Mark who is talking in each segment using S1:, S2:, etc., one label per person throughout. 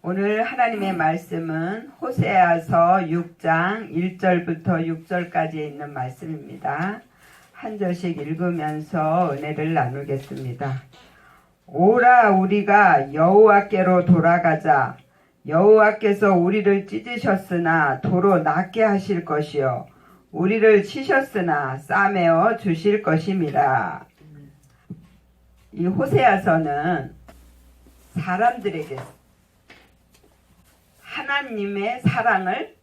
S1: 오늘 하나님의 말씀은 호세아서 6장 1절부터 6절까지 있는 말씀입니다. 한 절씩 읽으면서 은혜를 나누겠습니다. 오라 우리가 여호와께로 돌아가자. 여호와께서 우리를 찢으셨으나 도로 낫게 하실 것이요 우리를 치셨으나 싸매어 주실 것임이라. 이 호세아서는 사람들에게 하나님의 사랑을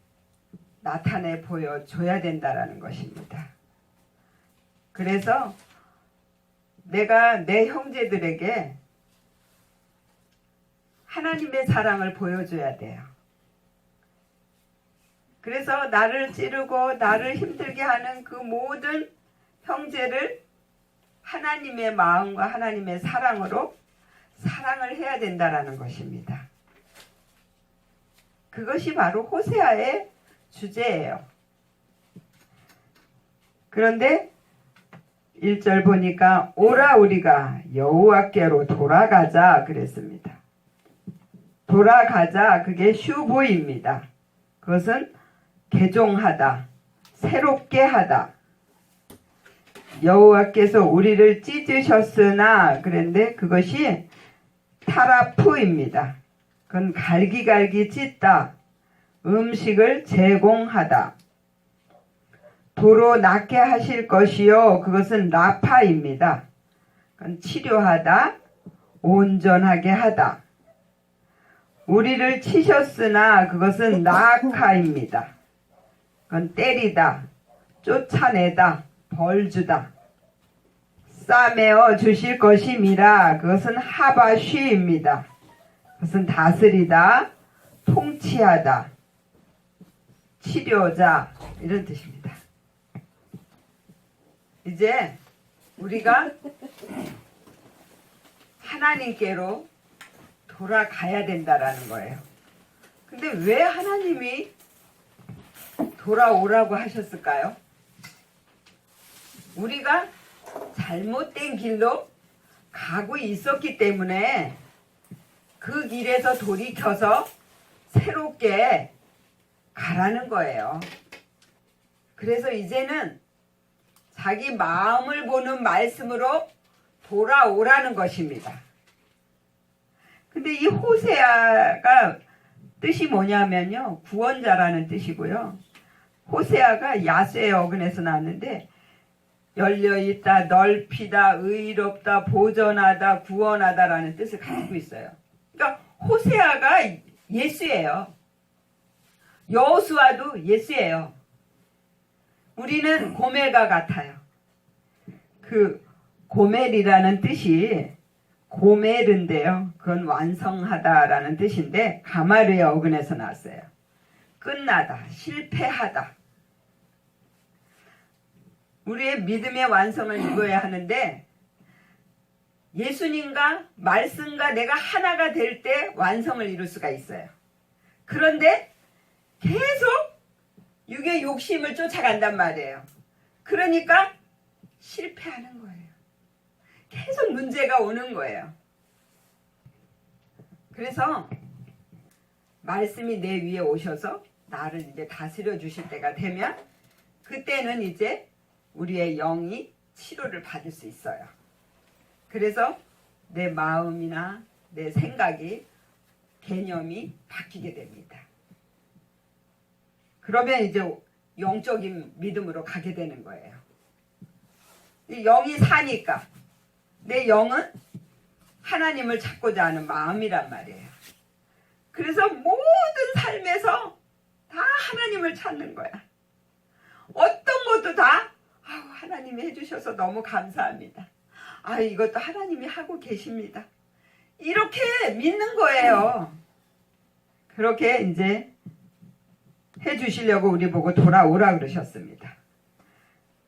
S1: 나타내 보여줘야 된다라는 것입니다. 그래서 내가 내 형제들에게 하나님의 사랑을 보여줘야 돼요. 그래서 나를 찌르고 나를 힘들게 하는 그 모든 형제를 하나님의 마음과 하나님의 사랑으로 사랑을 해야 된다라는 것입니다. 그것이 바로 호세아의 주제예요. 그런데 1절 보니까 오라 우리가 여호와께로 돌아가자 그랬습니다. 돌아가자, 그게 슈보입니다. 그것은 개종하다, 새롭게 하다. 여호와께서 우리를 찢으셨으나 그런데 그것이 타라프입니다. 그건 갈기갈기 찢다, 음식을 제공하다. 도로 낫게 하실 것이요 그것은 라파입니다. 그건 치료하다, 온전하게 하다. 우리를 치셨으나 그것은 라카입니다. 그건 때리다, 쫓아내다, 벌주다. 싸매어 주실 것임이라. 그것은 하바쉬입니다. 그것은 다스리다, 통치하다, 치료자, 이런 뜻입니다. 이제 우리가 하나님께로 돌아가야 된다라는 거예요. 근데 왜 하나님이 돌아오라고 하셨을까요? 우리가 잘못된 길로 가고 있었기 때문에 그 길에서 돌이켜서 새롭게 가라는 거예요. 그래서 이제는 자기 마음을 보는 말씀으로 돌아오라는 것입니다. 근데 이 호세아가 뜻이 뭐냐면요, 구원자라는 뜻이고요. 호세아가 야수의 어근에서 나왔는데 열려있다, 넓히다, 의롭다, 보전하다, 구원하다라는 뜻을 가지고 있어요. 그러니까 호세아가 예수예요. 여호수아도 예수예요. 우리는 고멜과 같아요. 그 고멜이라는 뜻이 고멜인데요. 그건 완성하다라는 뜻인데 가마르의 어근에서 나왔어요. 끝나다, 실패하다. 우리의 믿음의 완성을 이루어야 하는데 예수님과 말씀과 내가 하나가 될 때 완성을 이룰 수가 있어요. 그런데 계속 육의 욕심을 쫓아간단 말이에요. 그러니까 실패하는 거예요. 계속 문제가 오는 거예요. 그래서 말씀이 내 위에 오셔서 나를 이제 다스려 주실 때가 되면 그때는 이제 우리의 영이 치료를 받을 수 있어요. 그래서 내 마음이나 내 생각이, 개념이 바뀌게 됩니다. 그러면 이제 영적인 믿음으로 가게 되는 거예요. 이 영이 사니까 내 영은 하나님을 찾고자 하는 마음이란 말이에요. 그래서 모든 삶에서 다 하나님을 찾는 거야. 어떤 것도 다 하나님이 해주셔서 너무 감사합니다. 이것도 하나님이 하고 계십니다. 이렇게 믿는 거예요. 그렇게 이제 해주시려고 우리 보고 돌아오라 그러셨습니다.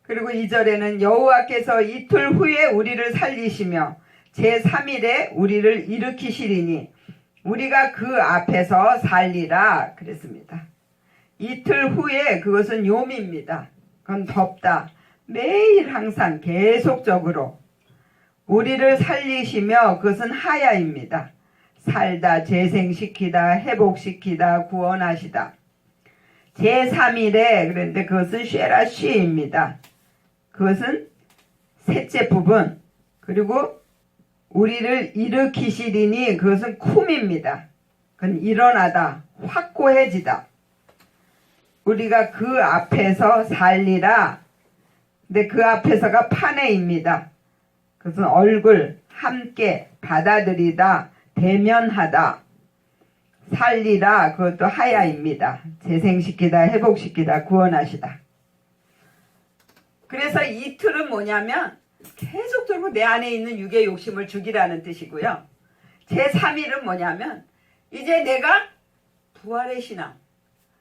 S1: 그리고 2절에는 여호와께서 이틀 후에 우리를 살리시며 제3일에 우리를 일으키시리니 우리가 그 앞에서 살리라 그랬습니다. 이틀 후에, 그것은 요미입니다. 그건 덥다. 매일 항상 계속적으로 우리를 살리시며, 그것은 하야입니다. 살다 재생시키다 회복시키다 구원하시다. 제3일에 그런데 그것은 쉐라쉬입니다. 그것은 셋째 부분. 그리고 우리를 일으키시리니 그것은 쿰입니다. 그건 일어나다 확고해지다. 우리가 그 앞에서 살리라. 근데 그 앞에서가 판에입니다. 그것은 얼굴 함께 받아들이다 대면하다. 살리라 그것도 하야입니다. 재생시키다 회복시키다 구원하시다. 그래서 이 틀은 뭐냐면 계속적으로 내 안에 있는 육의 욕심을 죽이라는 뜻이고요. 제3일은 뭐냐면 이제 내가 부활의 신앙.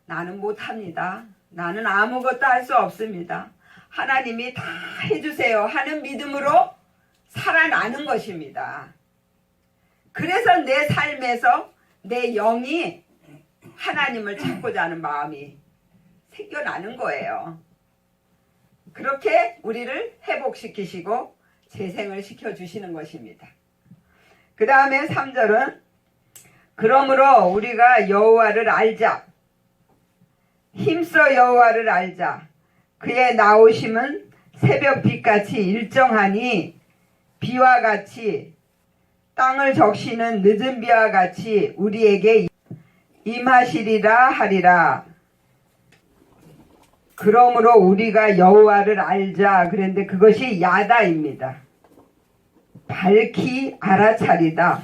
S1: 나는 못합니다. 나는 아무것도 할 수 없습니다. 하나님이 다 해주세요 하는 믿음으로 살아나는 것입니다. 그래서 내 삶에서 내 영이 하나님을 찾고자 하는 마음이 생겨나는 거예요. 그렇게 우리를 회복시키시고 재생을 시켜주시는 것입니다. 그 다음에 3절은 그러므로 우리가 여호와를 알자. 힘써 여호와를 알자. 그의 나오심은 새벽빛같이 일정하니 비와 같이 땅을 적시는 늦은 비와 같이 우리에게 임하시리라 하리라. 그러므로 우리가 여호와를 알자. 그런데 그것이 야다입니다. 밝히 알아차리다.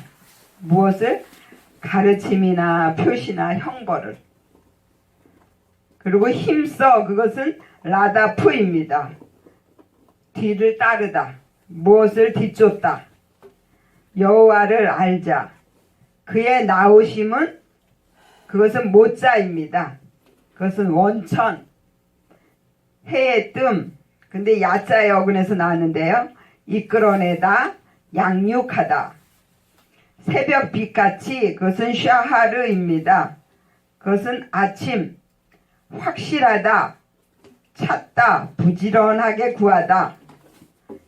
S1: 무엇을? 가르침이나 표시나 형벌을. 그리고 힘써 그것은 라다프입니다. 뒤를 따르다. 무엇을 뒤쫓다. 여호와를 알자. 그의 나오심은 그것은 모자입니다. 그것은 원천, 해의 뜸. 근데 야자의 어근에서 나왔는데요. 이끌어내다, 양육하다. 새벽 빛같이 그것은 샤하르입니다. 그것은 아침, 확실하다, 찾다, 부지런하게 구하다.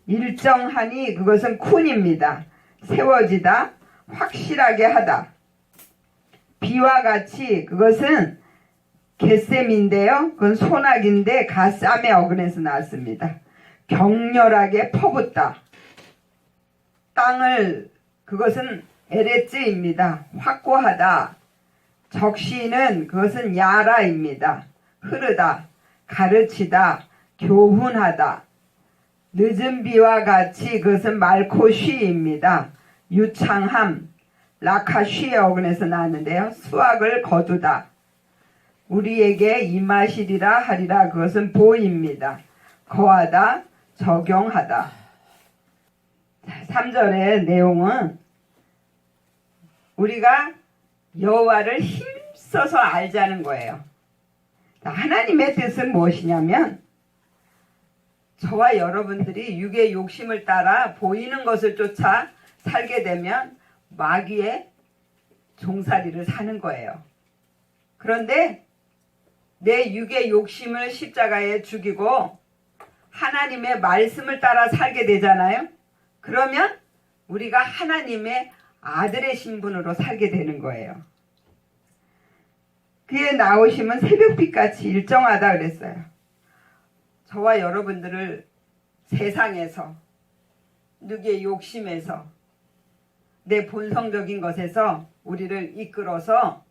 S1: 일정하니 그것은 쿤입니다. 세워지다, 확실하게 하다. 비와 같이 그것은 겟셈인데요. 그건 소나기인데 가쌈의 어근에서 나왔습니다. 격렬하게 퍼붓다. 땅을 그것은 에레츠입니다. 확고하다. 적시는 그것은 야라입니다. 흐르다, 가르치다, 교훈하다. 늦은 비와 같이 그것은 말코쉬입니다. 유창함, 라카쉬의 어근에서 나왔는데요. 수확을 거두다. 우리에게 임하시리라 하리라. 그것은 보입니다. 거하다, 적용하다. 3절의 내용은 우리가 여호와를 힘써서 알자는 거예요. 하나님의 뜻은 무엇이냐면 저와 여러분들이 육의 욕심을 따라 보이는 것을 쫓아 살게 되면 마귀의 종살이를 사는 거예요. 그런데 내 육의 욕심을 십자가에 죽이고 하나님의 말씀을 따라 살게 되잖아요. 그러면 우리가 하나님의 아들의 신분으로 살게 되는 거예요. 그의 나오심은 새벽빛같이 일정하다 그랬어요. 저와 여러분들을 세상에서, 육의 욕심에서, 내 본성적인 것에서 우리를 이끌어서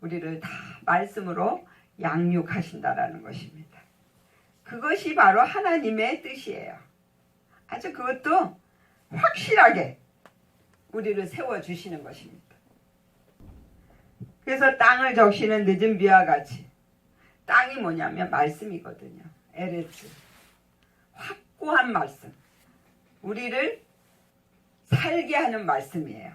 S1: 우리를 다 말씀으로 양육하신다라는 것입니다. 그것이 바로 하나님의 뜻이에요. 아주 그것도 확실하게 우리를 세워주시는 것입니다. 그래서 땅을 적시는 늦은 비와 같이, 땅이 뭐냐면 말씀이거든요. 에레츠, 확고한 말씀, 우리를 살게 하는 말씀이에요.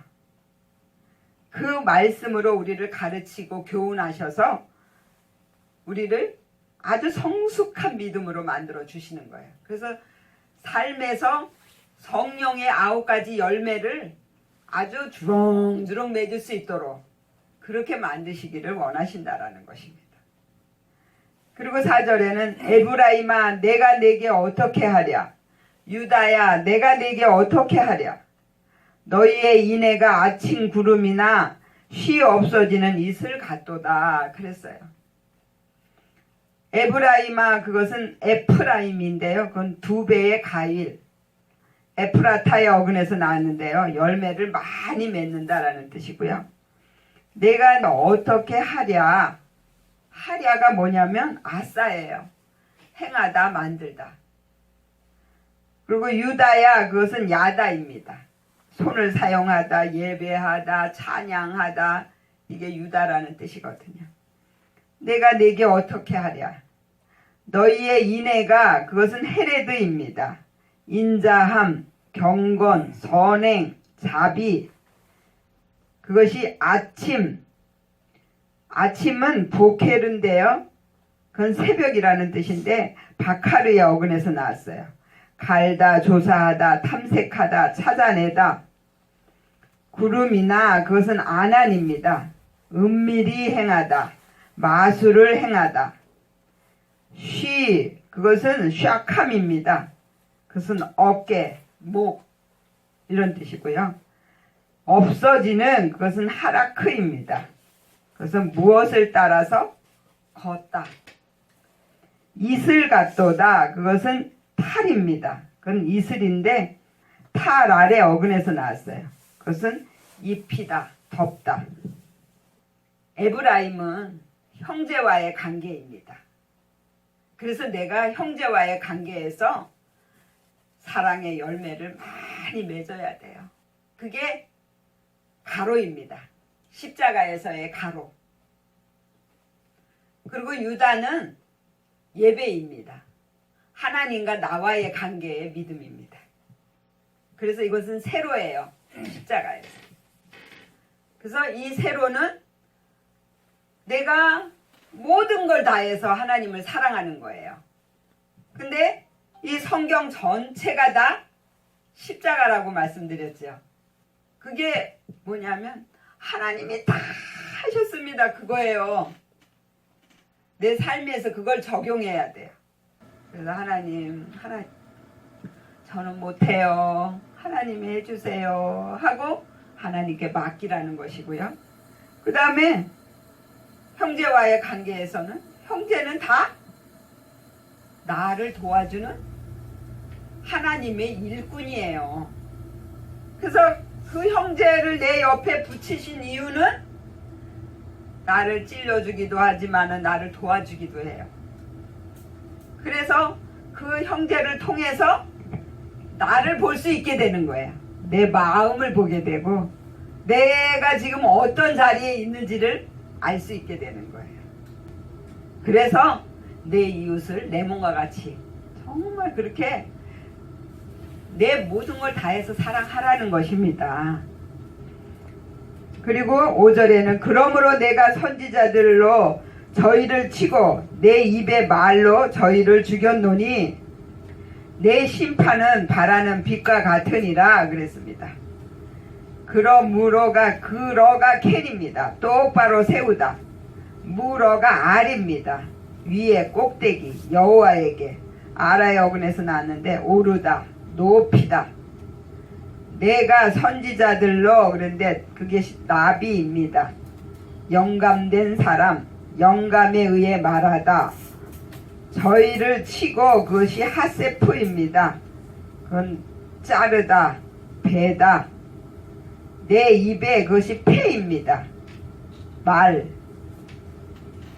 S1: 그 말씀으로 우리를 가르치고 교훈하셔서 우리를 아주 성숙한 믿음으로 만들어 주시는 거예요. 그래서 삶에서 성령의 9가지 열매를 아주 주렁주렁 맺을 수 있도록 그렇게 만드시기를 원하신다라는 것입니다. 그리고 4절에는 에브라임아 내가 내게 어떻게 하랴. 유다야 내가 내게 어떻게 하랴. 너희의 인애가 아침 구름이나 쉬 없어지는 이슬 같도다 그랬어요. 에브라임아 그것은 에프라임인데요. 그건 두 배의 가일. 에프라타의 어근에서 나왔는데요. 열매를 많이 맺는다라는 뜻이고요. 내가 어떻게 하랴. 하랴가 뭐냐면 아싸예요. 행하다 만들다. 그리고 유다야 그것은 야다입니다. 손을 사용하다 예배하다 찬양하다 이게 유다라는 뜻이거든요. 내가 네게 어떻게 하랴. 너희의 인애가 그것은 헤레드입니다. 인자함, 경건, 선행, 자비 그것이 아침 아침은 보케르인데요. 그건 새벽이라는 뜻인데 바카르의 어근에서 나왔어요. 갈다, 조사하다, 탐색하다, 찾아내다. 구름이나 그것은 아난입니다. 은밀히 행하다, 마술을 행하다. 쉬, 그것은 샤캄입니다. 그것은 어깨, 목 이런 뜻이고요. 없어지는 그것은 하라크입니다. 그것은 무엇을 따라서 걷다. 이슬 같도다. 그것은 탈입니다. 그건 이슬인데 탈 아래 어근에서 나왔어요. 그것은 입히다, 덮다. 에브라임은 형제와의 관계입니다. 그래서 내가 형제와의 관계에서 사랑의 열매를 많이 맺어야 돼요. 그게 가로입니다. 십자가에서의 가로. 그리고 유다는 예배입니다. 하나님과 나와의 관계의 믿음입니다. 그래서 이것은 세로예요. 십자가에서. 그래서 이 세로는 내가 모든 걸 다해서 하나님을 사랑하는 거예요. 근데 이 성경 전체가 다 십자가라고 말씀드렸죠. 그게 뭐냐면 하나님이 다 하셨습니다. 그거예요. 내 삶에서 그걸 적용해야 돼요. 그래서 하나님 저는 못해요. 하나님이 해주세요. 하고 하나님께 맡기라는 것이고요. 그 다음에 형제와의 관계에서는 형제는 다 나를 도와주는 하나님의 일꾼이에요. 그래서 그 형제를 내 옆에 붙이신 이유는 나를 찔러주기도 하지만 나를 도와주기도 해요. 그래서 그 형제를 통해서 나를 볼 수 있게 되는 거예요. 내 마음을 보게 되고 내가 지금 어떤 자리에 있는지를 알 수 있게 되는 거예요. 그래서 내 이웃을 내 몸과 같이 정말 그렇게 내 모든 걸 다해서 사랑하라는 것입니다. 그리고 5절에는 그러므로 내가 선지자들로 저희를 치고 내 입의 말로 저희를 죽였노니 내 심판은 바라는 빛과 같으니라 그랬습니다. 그러므로가 그러가 캔입니다. 똑바로 세우다. 무러가 알입니다. 위에 꼭대기 여호와에게 아라의 어근에서 나왔는데 오르다 높이다. 내가 선지자들로 그런데 그게 나비입니다. 영감된 사람 영감에 의해 말하다. 저희를 치고 그것이 하세프입니다. 그건 자르다 베다. 내 입에 그것이 패입니다. 말.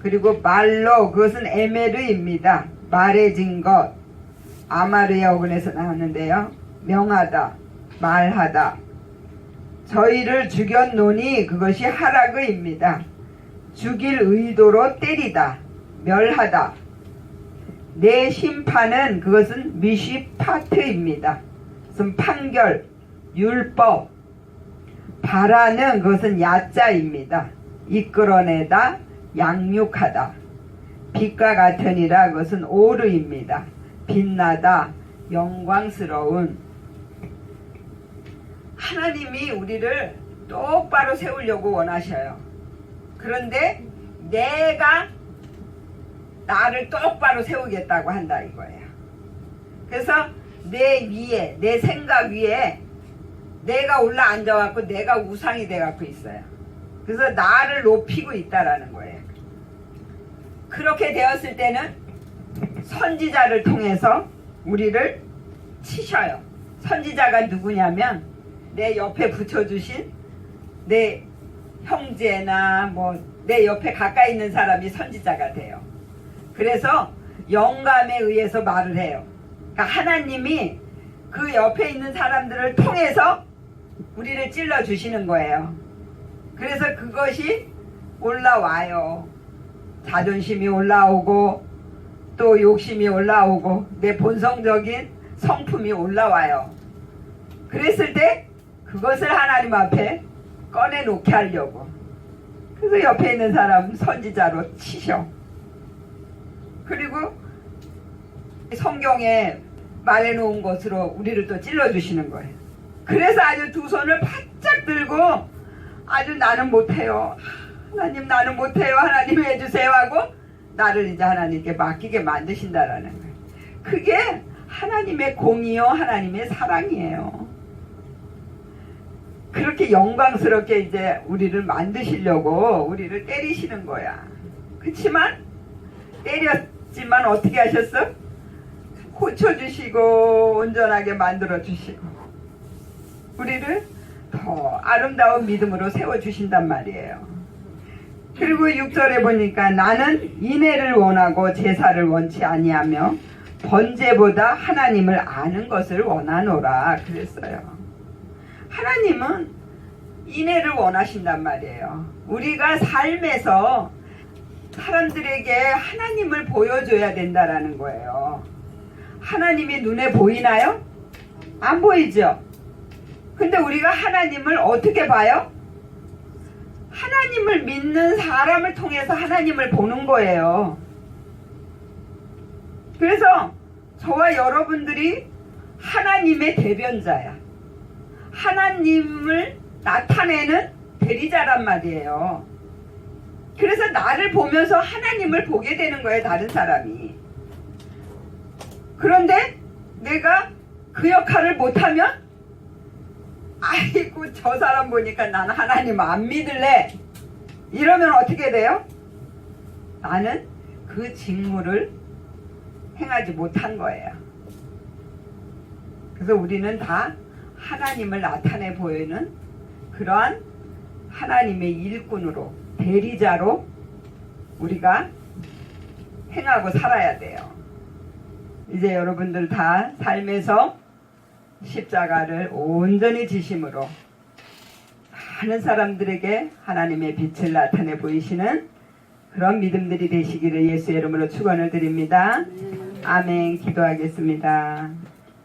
S1: 그리고 말로 그것은 에메르입니다. 말해진 것. 아마르의 어근에서 나왔는데요. 명하다. 말하다. 저희를 죽였노니 그것이 하라그입니다. 죽일 의도로 때리다. 멸하다. 내 심판은 그것은 미시파트입니다. 그것은 판결, 율법. 바라는 그것은 야자입니다. 이끌어내다, 양육하다. 빛과 같으니라 그것은 오르입니다. 빛나다, 영광스러운. 하나님이 우리를 똑바로 세우려고 원하셔요. 그런데 내가 나를 똑바로 세우겠다고 한다 이거예요. 그래서 내 위에, 내 생각 위에 내가 올라 앉아갖고 내가 우상이 돼갖고 있어요. 그래서 나를 높이고 있다라는 거예요. 그렇게 되었을 때는 선지자를 통해서 우리를 치셔요. 선지자가 누구냐면 내 옆에 붙여주신 내 형제나 뭐 내 옆에 가까이 있는 사람이 선지자가 돼요. 그래서 영감에 의해서 말을 해요. 그러니까 하나님이 그 옆에 있는 사람들을 통해서 우리를 찔러주시는 거예요. 그래서 그것이 올라와요. 자존심이 올라오고 또 욕심이 올라오고 내 본성적인 성품이 올라와요. 그랬을 때 그것을 하나님 앞에 꺼내놓게 하려고. 그래서 옆에 있는 사람 선지자로 치셔. 그리고 성경에 말해놓은 것으로 우리를 또 찔러주시는 거예요. 그래서 아주 두 손을 바짝 들고 아주 나는 못해요. 하나님 나는 못해요. 하나님 해주세요 하고 나를 이제 하나님께 맡기게 만드신다라는 거예요. 그게 하나님의 공이요 하나님의 사랑이에요. 그렇게 영광스럽게 이제 우리를 만드시려고 우리를 때리시는 거야. 그렇지만 때렸지만 어떻게 하셨어? 고쳐주시고 온전하게 만들어주시고 우리를 더 아름다운 믿음으로 세워주신단 말이에요. 그리고 6절에 보니까 나는 인애를 원하고 제사를 원치 아니하며 번제보다 하나님을 아는 것을 원하노라 그랬어요. 하나님은 인애를 원하신단 말이에요. 우리가 삶에서 사람들에게 하나님을 보여줘야 된다라는 거예요. 하나님이 눈에 보이나요? 안 보이죠? 근데 우리가 하나님을 어떻게 봐요? 하나님을 믿는 사람을 통해서 하나님을 보는 거예요. 그래서 저와 여러분들이 하나님의 대변자야. 하나님을 나타내는 대리자란 말이에요. 그래서 나를 보면서 하나님을 보게 되는 거예요. 다른 사람이. 그런데 내가 그 역할을 못하면 아이고 저 사람 보니까 나는 하나님 안 믿을래. 이러면 어떻게 돼요? 나는 그 직무를 행하지 못한 거예요. 그래서 우리는 다 하나님을 나타내 보이는 그러한 하나님의 일꾼으로 대리자로 우리가 행하고 살아야 돼요. 이제 여러분들 다 삶에서 십자가를 온전히 지심으로 많은 사람들에게 하나님의 빛을 나타내 보이시는 그런 믿음들이 되시기를 예수의 이름으로 축원을 드립니다. 아멘. 기도하겠습니다.